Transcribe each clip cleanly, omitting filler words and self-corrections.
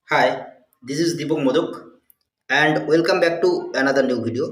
Hi, this is Deepak Modak and welcome back to another new video.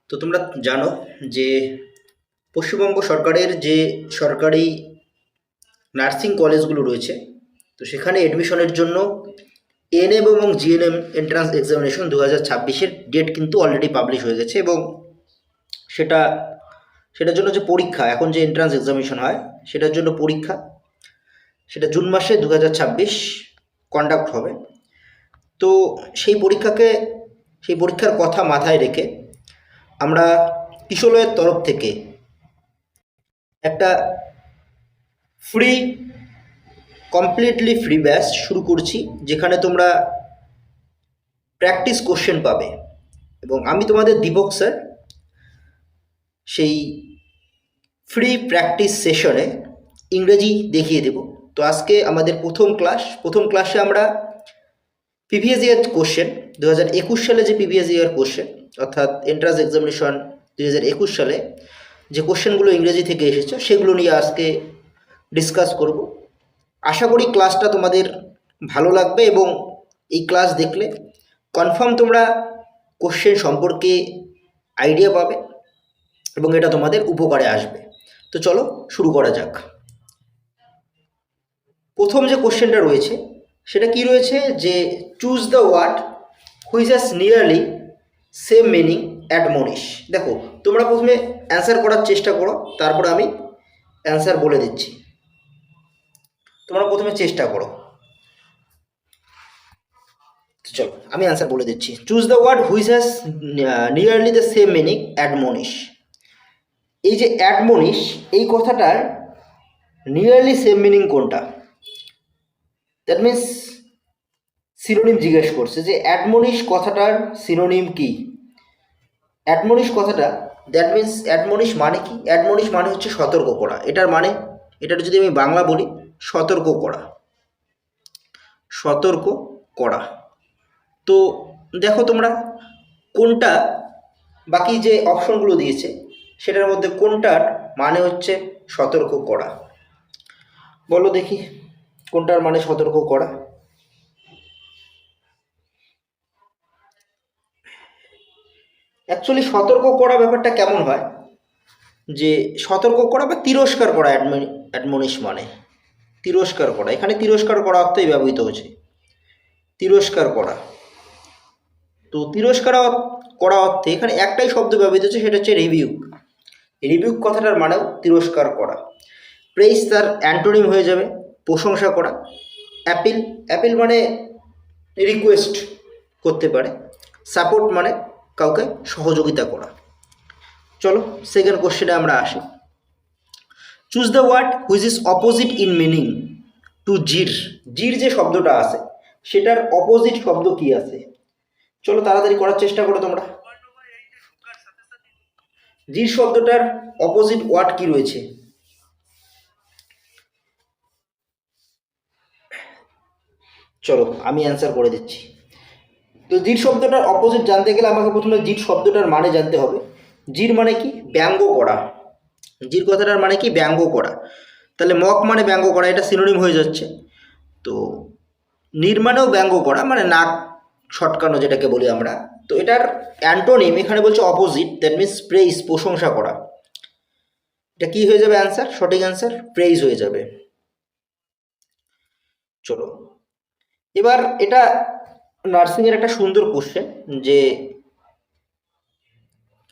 তো তোমরা জানো যে পশ্চিমবঙ্গ সরকারের যে সরকারি নার্সিং কলেজগুলো রয়েছে, তো সেখানে এডমিশনের জন্য এএনএম এবং জিএনএম এন্ট্রান্স এক্সামিনেশন 2026-এর ডেট কিন্তু অলরেডি পাবলিশ হয়ে গেছে এবং সেটা সেটার জন্য যে পরীক্ষা, এখন যে এন্ট্রান্স এক্সামিনেশন হয় সেটার জন্য পরীক্ষা, সেটা জুন মাসে 2026 কন্ডাক্ট হবে। তো সেই পরীক্ষার কথা মাথায় রেখে আমরা কিশোলয়ের তরফ থেকে একটা ফ্রি কমপ্লিটলি ফ্রি ব্যাচ শুরু করছি, যেখানে তোমরা প্র্যাকটিস কোশ্চেন পাবে এবং আমি তোমাদের দীপক স্যার সেই ফ্রি প্র্যাকটিস সেশনে ইংরেজি দেখিয়ে দেব। তো আজকে আমাদের প্রথম ক্লাসে আমরা প্রিভিয়াস ইয়ার কোশ্চেন 2021 সালে যে প্রিভিয়াস ইয়ার কোশ্চেন, অর্থাৎ এন্ট্রান্স এক্সামিনেশন 2021 সালে যে কোশ্চেনগুলো ইংরেজি থেকে এসেছে সেগুলো নিয়ে আজকে ডিসকাস করব। আশা করি ক্লাসটা তোমাদের ভালো লাগবে এবং এই ক্লাস দেখলে কনফার্ম তোমরা কোশ্চেন সম্পর্কে আইডিয়া পাবে এবং এটা তোমাদের উপকারে আসবে। তো চলো শুরু করা যাক। প্রথম যে কোশ্চেনটা রয়েছে সেটা কি রয়েছে, যে choose the word which has nearly same meaning admonish. দেখো, তোমরা প্রথমে অ্যান্সার করার চেষ্টা করো, তারপর আমি অ্যান্সার বলে দিচ্ছি। তোমরা প্রথমে চেষ্টা করো। চলো আমি অ্যান্সার বলে দিচ্ছি। Choose the word which has nearly the same meaning admonish. এই যে অ্যাডমনিশ, এই কথাটার নিয়ারলি সেম মিনিং কোনটা? দ্যাট মিন্স সিনোনিম জিজ্ঞেস করছে যে অ্যাডমনিশ কথাটার সিনোনিম কি। অ্যাডমনিশ কথাটা, দ্যাট মিন্স অ্যাডমনিশ মানে কি? অ্যাডমনিশ মানে হচ্ছে সতর্ক করা। এটার মানে, এটার যদি আমি বাংলা বলি, সতর্ক করা, সতর্ক করা। তো দেখো তোমরা কোনটা, বাকি যে অপশনগুলো দিয়েছে সেটার মধ্যে কোনটার মানে হচ্ছে সতর্ক করা? বলো দেখি কোনটার মানে সতর্ক করা। অ্যাকচুয়ালি সতর্ক করা ব্যাপারটা কেমন হয়, যে সতর্ক করা বা তিরস্কার করা, অ্যাডমনিশ মানে তিরস্কার করা। এখানে তিরস্কার করা অর্থই ব্যবহৃত হচ্ছে, তিরস্কার করা। তো তিরস্কার করা অর্থে এখানে একটাই শব্দ ব্যবহৃত হচ্ছে, সেটা হচ্ছে রিবিউক। রিবিউক কথাটার মানেও তিরস্কার করা। প্রেইজ তার অ্যান্টোনিম হয়ে যাবে প্রশংসা করা। অ্যাপিল, অ্যাপিল মানে রিকোয়েস্ট করতে পারে। সাপোর্ট মানে কাউকে সহযোগিতা করা। চলো সেকেন্ড কোশ্চেনে আমরা আসি। Choose the word which is opposite in meaning to jeer. Jeer যে শব্দটা আছে সেটার অপোজিট শব্দ কি আছে? চলো তাড়াতাড়ি করার চেষ্টা করো তোমরা। জির শব্দটার অপোজিট ওয়ার্ড কি রয়েছে? চলো আমি অ্যান্সার করে দিচ্ছি। তো জির শব্দটার অপোজিট জানতে গেলে আমাকে প্রথমে জির শব্দটার মানে জানতে হবে। জির মানে কি? ব্যঙ্গ করা। জির কথাটার মানে কি? ব্যঙ্গ করা। তাহলে মক মানে ব্যঙ্গ করা, এটা সিনোনিম হয়ে যাচ্ছে। তো নির্মাণেও ব্যঙ্গ করা, মানে নাক ছটকানো যেটাকে বলি আমরা। তো এটার অ্যান্টোনিম এখানে বলছে অপোজিট, দ্যাট মিনস প্রেইজ, প্রশংসা করা। এটা কি হয়ে যাবে অ্যান্সার? সঠিক অ্যান্সার প্রেইজ হয়ে যাবে। চলো এবার এটা নার্সিংয়ের একটা সুন্দর কোশ্চেন, যে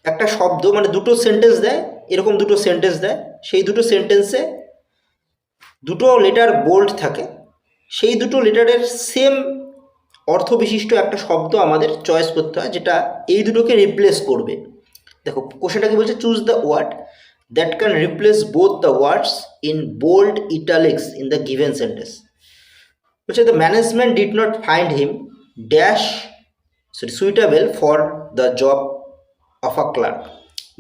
একটা শব্দ মানে দুটো সেন্টেন্স দেয়, এরকম দুটো সেন্টেন্স দেয়, সেই দুটো সেন্টেন্সে দুটো লেটার বোল্ড থাকে, সেই দুটো লেটারের সেম অর্থবিশিষ্ট একটা শব্দ আমাদের চয়েস করতে হয়, যেটা এই দুটোকে রিপ্লেস করবে। দেখো কোশ্চেনটা কি বলছে, choose the word that can replace both the words in bold italics in the given sentence. বলছে the management did not find him dash suitable for the job of a clerk.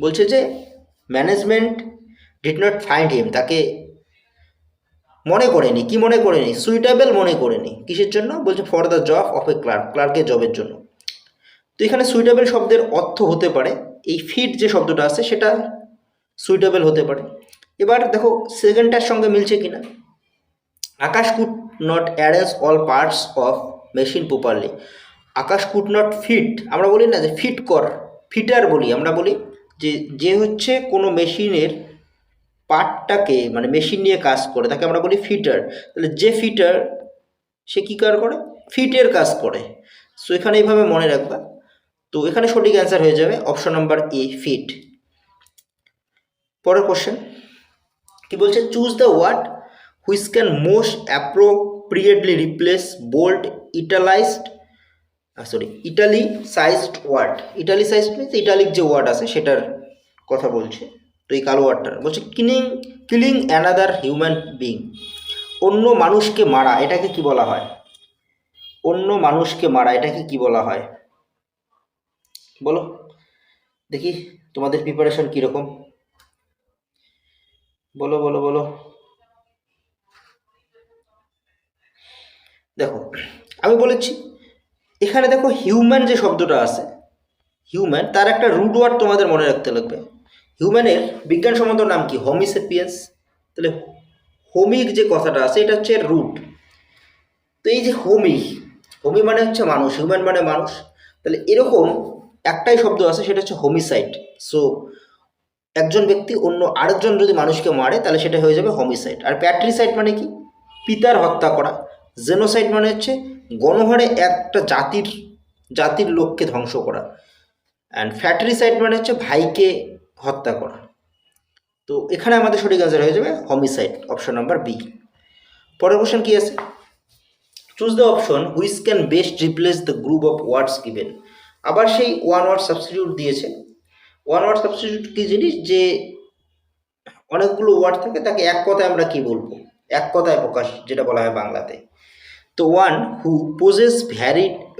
বলছে যে management did not find him, তাকে মনে করেনি, কি মনে করেনি? Suitable মনে করেনি। কিসের জন্য? বলছে for the job of a clerk, ক্লার্কের জবের জন্য। তো এখানে সুইটেবল শব্দের অর্থ হতে পারে, এই ফিট যে শব্দটা আছে সেটা সুইটেবল হতে পারে। এবার দেখো সেকেন্ডটার সঙ্গে মিলছে কিনা। Akash could not arrange all parts of machine properly. Akash could not fit, আমরা বলি না যে ফিট কর, ফিটার বলি, আমরা বলি যে যে হচ্ছে কোনো মেশিনের পার্টটাকে মানে মেশিন নিয়ে কাজ করে তাকে আমরা বলি ফিটার। তাহলে যে ফিটার সে কী কাজ করে, ফিটের কাজ করে। সো এখানে এইভাবে মনে রাখবা। তো এখানে সঠিক অ্যান্সার হয়ে যাবে অপশন নাম্বার এ, ফিট। পরের কোশ্চেন কি বলছে, choose the word which can most appropriately replace bold italicized italicized word. Italicized means italic যে ওয়ার্ড আছে সেটার কথা বলছে। তো এই কালো ওয়ার্ডটার বলছে কিলিং অ্যানাদার হিউম্যান বিং, অন্য মানুষকে মারা, এটাকে কি বলা হয়? অন্য মানুষকে মারা এটাকে কি বলা হয় বলো দেখি, তোমাদের প্রিপারেশন কীরকম, বলো বলো বলো। দেখো আমি বলেছি এখানে দেখো হিউম্যান যে শব্দটা আছে, হিউম্যান তার একটা রুট ওয়ার্ড তোমাদের মনে রাখতে লাগবে। হিউম্যানের বিজ্ঞানসম্মত নাম কি? হোমিসেপিয়েন্স। তাহলে হোমির যে কথাটা আছে এটা হচ্ছে রুট। তো এই যে হোমি, হোমি মানে হচ্ছে মানুষ, হিউম্যান মানে মানুষ। তাহলে এরকম একটাই শব্দ আছে সেটা হচ্ছে হোমিসাইড। সো একজন ব্যক্তি অন্য আরেকজন যদি মানুষকে মারে তাহলে সেটা হয়ে যাবে হোমিসাইড। আর প্যাট্রিসাইড মানে কি? পিতার হত্যা করা। জেনোসাইড মানে হচ্ছে গণহারে একটা জাতির লোককে ধ্বংস করা। অ্যান্ড ফ্যাট্রিসাইড মানে হচ্ছে ভাইকে হত্যা করা। তো এখানে আমাদের সঠিক অ্যান্সার হয়ে যাবে হোমিসাইড, অপশন নাম্বার বি। পরের কোশ্চেন কি আছে, choose the option which can best replace the group of words given. আবার সেই ওয়ান ওয়ার্ড সাবস্টিটিউট দিয়েছে। ওয়ান ওয়ার্ড সাবস্টিটিউট কি জিনিস, যে অনেকগুলো ওয়ার্ড থাকে তাকে এক কথায় আমরা কি বলবো, এক কথায় প্রকাশ যেটা বলা হয় বাংলাতে। তো ওয়ান হু পোজেস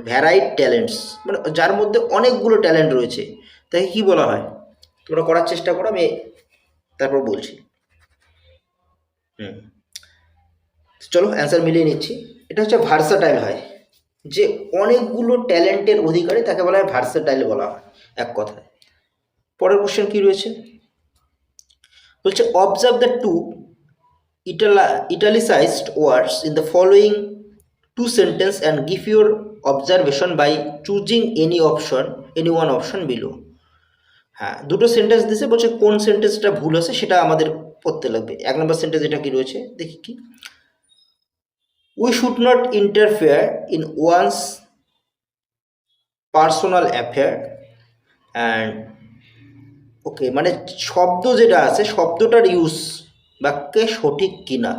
ভ্যারাইড ট্যালেন্টস, মানে যার মধ্যে অনেকগুলো ট্যালেন্ট রয়েছে তাকে কি বলা হয়? তোমরা করার চেষ্টা করো, আমি তারপর বলছি। চলো অ্যান্সার মিলিয়ে নিচ্ছি। এটা হচ্ছে ভার্সাটাইল হয়, যে অনেকগুলো ট্যালেন্টের অধিকারী তাকে বলা হয় ভার্সাটাইল বলা হয় এক কথায়। পরের কোশ্চেন কি রয়েছে, বলছে observe the two italicized words in the following two sentence and give your observation by choosing any one option below. হ্যাঁ, দুটো সেন্টেন্স দিছে, বলছে কোন সেন্টেন্সটা ভুল আছে সেটা আমাদের পড়তে লাগবে। এক নম্বর সেন্টেন্স এটা কি রয়েছে দেখি কি, we should not interfere in one's personal affair and okay, মানে শব্দ যেটা আছে শব্দটার ইউজ বাক্যে সঠিক কিনা,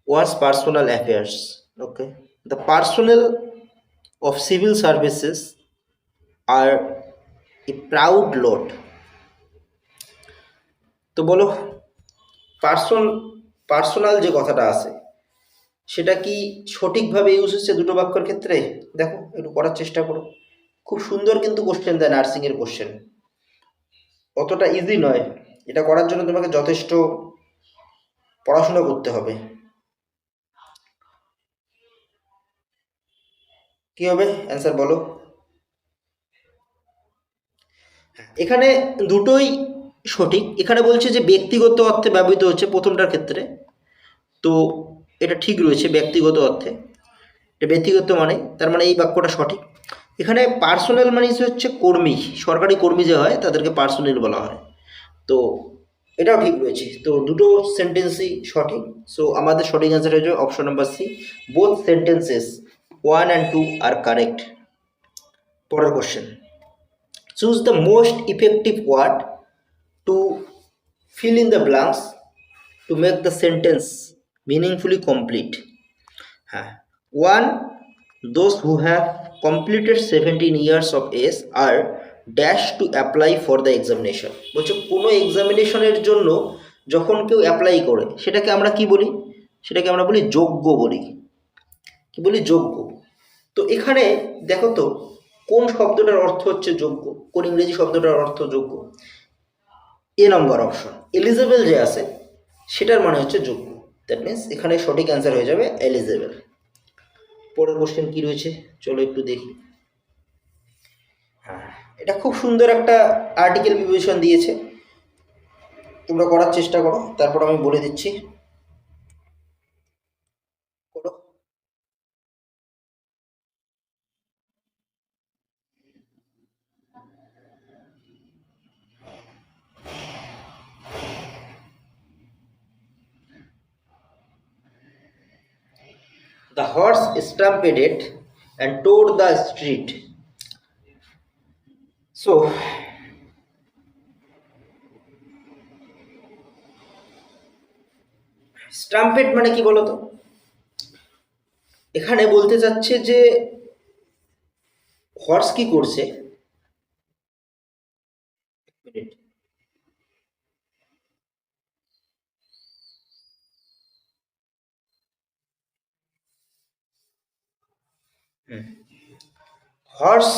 one's personal affairs. Okay, the personnel of civil services are a proud lot. তো বলো পার্সোনাল যে কথাটা আছে সেটা কি সঠিকভাবে ইউজ হচ্ছে দুটো বাক্যের ক্ষেত্রে? দেখো একটু করার চেষ্টা করো। খুব সুন্দর কিন্তু কোশ্চেন দেয় নার্সিংয়ের কোশ্চেন, অতটা ইজি নয়। এটা করার জন্য তোমাকে যথেষ্ট পড়াশোনা করতে হবে। কি হবে অ্যান্সার বলো। এখানে দুটোই সঠিক। এখানে বলছে যে ব্যক্তিগত অর্থে ব্যবহৃত হচ্ছে প্রথমটার ক্ষেত্রে, তো এটা ঠিক রয়েছে ব্যক্তিগত অর্থে, এটা ব্যক্তিগত মানে তার মানে এই বাক্যটা সঠিক। এখানে পার্সোনাল মানে হচ্ছে কর্মী, সরকারি কর্মী যে হয় তাদেরকে পার্সোনাল বলা হয়, তো এটাও ঠিক রয়েছে। তো দুটো সেন্টেন্সই সঠিক। সো আমাদের সঠিক অ্যান্সার হয়ে যাবে option number C, both sentences 1 and 2 আর কারেক্ট। পরের question, choose the most effective word to fill in the blanks to make the sentence meaningfully complete. হ্যাঁ, 1, those who have completed 17 years of age are dash to apply for the examination। বলছে কোনো এক্সামিনেশনের জন্য যখন কেউ apply করে সেটাকে আমরা কি বলি, সেটাকে আমরা বলি যোগ্য বলি। কি বলি? যোগ্য। তো এখানে দেখো তো কোন শব্দটার অর্থ হচ্ছে যোগ্য, কোন ইংরেজি শব্দটার অর্থ যোগ্য? এ নম্বর অপশন এলিজেবল যে আছে সেটার মানে হচ্ছে যোগ্য। দ্যাট মিনস এখানে সঠিক অ্যান্সার হয়ে যাবে এলিজেবল। পরের কোশ্চেন কি রয়েছে চলো একটু দেখি। হ্যাঁ, এটা খুব সুন্দর একটা আর্টিকেল প্রিপারেশন দিয়েছে, তোমরা করার চেষ্টা করো, তারপর আমি বলে দিচ্ছি। The horse stampeded and tore the street. So স্টাম্পেড মানে কি বলতো? এখানে বলতে চাচ্ছে যে হর্স কি করছে, হর্স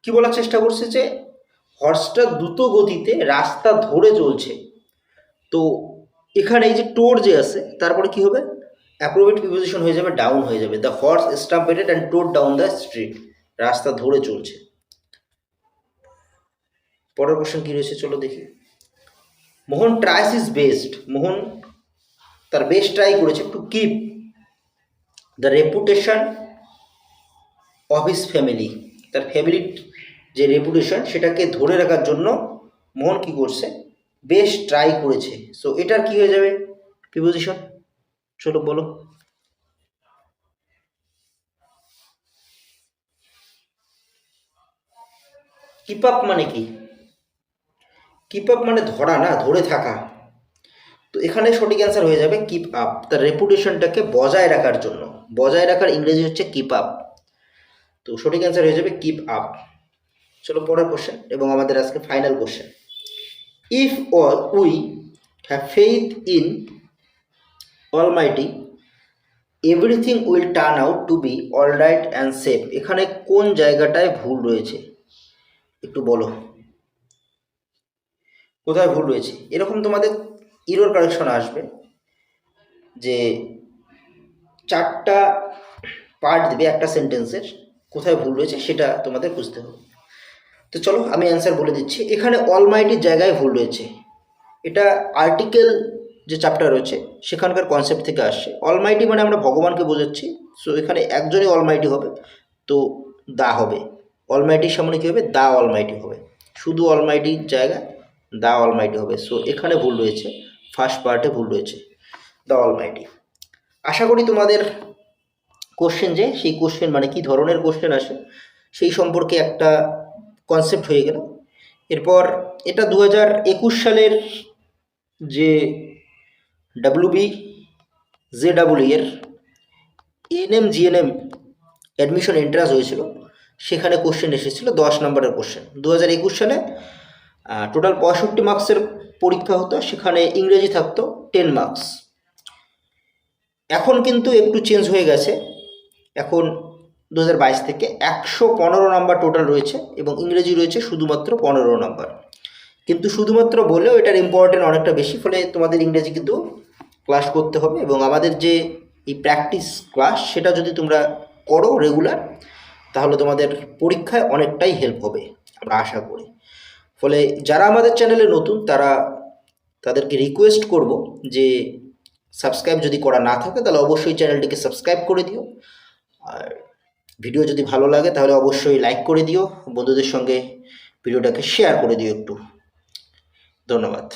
কি বলার চেষ্টা করছে যে হর্সটা দ্রুত গতিতে রাস্তা ধরে চলছে। তো এখানে এই যে টোর যে আছে তারপরে কি হবে, অ্যাপ্রোপ্রিয়েট প্রিপোজিশন হয়ে যাবে ডাউন হয়ে যাবে। দ্য হর্স স্টাম্পেডেড অ্যান্ড টোর ডাউন দ্য স্ট্রিট, রাস্তা ধরে চলছে। পরের কোশ্চেন কি রয়েছে চলো দেখি। মোহন ট্রাইস ইজ বেস্ট, মোহন তার বেস্ট ট্রাই করেছে to keep the reputation of his family, তার ফ্যামিলির যে রেপুটেশন সেটাকে ধরে রাখার জন্য মোহন কি করছে, বেশ ট্রাই করেছে। সো এটার কি হয়ে যাবে প্রিপোজিশন, চলো বলো। কিপ আপ মানে কি? কিপ আপ মানে ধরা না, ধরে থাকা। তো এখানে সঠিক অ্যান্সার হয়ে যাবে কিপ আপ, তার রেপুটেশনটাকে বজায় রাখার জন্য। বজায় রাখার ইংরেজি হচ্ছে কিপ আপ। তো সঠিক অ্যান্সার হয়ে যাবে কিপ আপ। চলো পরের কোশ্চেন এবং আমাদের আজকে final question. If all we have faith in Almighty everything will turn out to be all right and safe, এখানে কোন জায়গাটায় ভুল রয়েছে একটু বলো, কোথায় ভুল রয়েছে? এরকম তোমাদের ইরর কারেকশন আসবে যে চারটা পার্ট দেবে একটা সেন্টেন্সের, কোথায় ভুল রয়েছে সেটা তোমাদের বুঝতে হবে। তো চলো আমি অ্যান্সার বলে দিচ্ছি। এখানে অলমাইটির জায়গায় ভুল রয়েছে, এটা আর্টিকেল যে চ্যাপ্টার রয়েছে সেখানকার কনসেপ্ট থেকে আসছে। অলমাইটি মানে আমরা ভগবানকে বোঝাচ্ছি, সো এখানে একজনই অলমাইটি হবে, তো দা হবে। অলমাইটির সামনে কী হবে, দা অলমাইটি হবে। শুধু অলমাইটির জায়গায় দা অলমাইটি হবে। সো এখানে ভুল রয়েছে, ফার্স্ট পার্টে ভুল রয়েছে, দা অলমাইটি। আশা করি তোমাদের কোশ্চেন যে সেই কোশ্চেন মানে কি ধরনের কোশ্চেন আসে সেই সম্পর্কে একটা কনসেপ্ট হয়ে গেল। এরপর এটা 2021 সালের যে ডাব্লিউবি জেডাব্লিউ এর এএনএম জিএনএম অ্যাডমিশন এন্ট্রান্স হয়েছিল, সেখানে কোশ্চেন এসেছিল 10 নম্বরের কোশ্চেন। 2021 সালে টোটাল 65 মার্কসের পরীক্ষা হতো, সেখানে ইংরেজি থাকতো 10 মার্কস। এখন কিন্তু একটু চেঞ্জ হয়ে গেছে, এখন 2022 থেকে 115 নাম্বার টোটাল রয়েছে এবং ইংরেজি রয়েছে শুধুমাত্র 15 নাম্বার। কিন্তু শুধুমাত্র বলেও এটার ইম্পর্টেন্ট অনেকটা বেশি, ফলে তোমাদের ইংরেজি কিন্তু ক্লাস করতে হবে। এবং আমাদের যে এই প্র্যাকটিস ক্লাস সেটা যদি তোমরা করো রেগুলার, তাহলে তোমাদের পরীক্ষায় অনেকটাই হেল্প হবে আমরা আশা করি। ফলে যারা আমাদের চ্যানেলে নতুন তাদেরকে রিকোয়েস্ট করব যে সাবস্ক্রাইব যদি করা না থাকে তাহলে অবশ্যই চ্যানেলটিকে সাবস্ক্রাইব করে দিও। আর ভিডিও যদি ভালো লাগে তাহলে অবশ্যই লাইক করে দিও, বন্ধুদের সঙ্গে ভিডিওটাকে শেয়ার করে দিও একটু। ধন্যবাদ।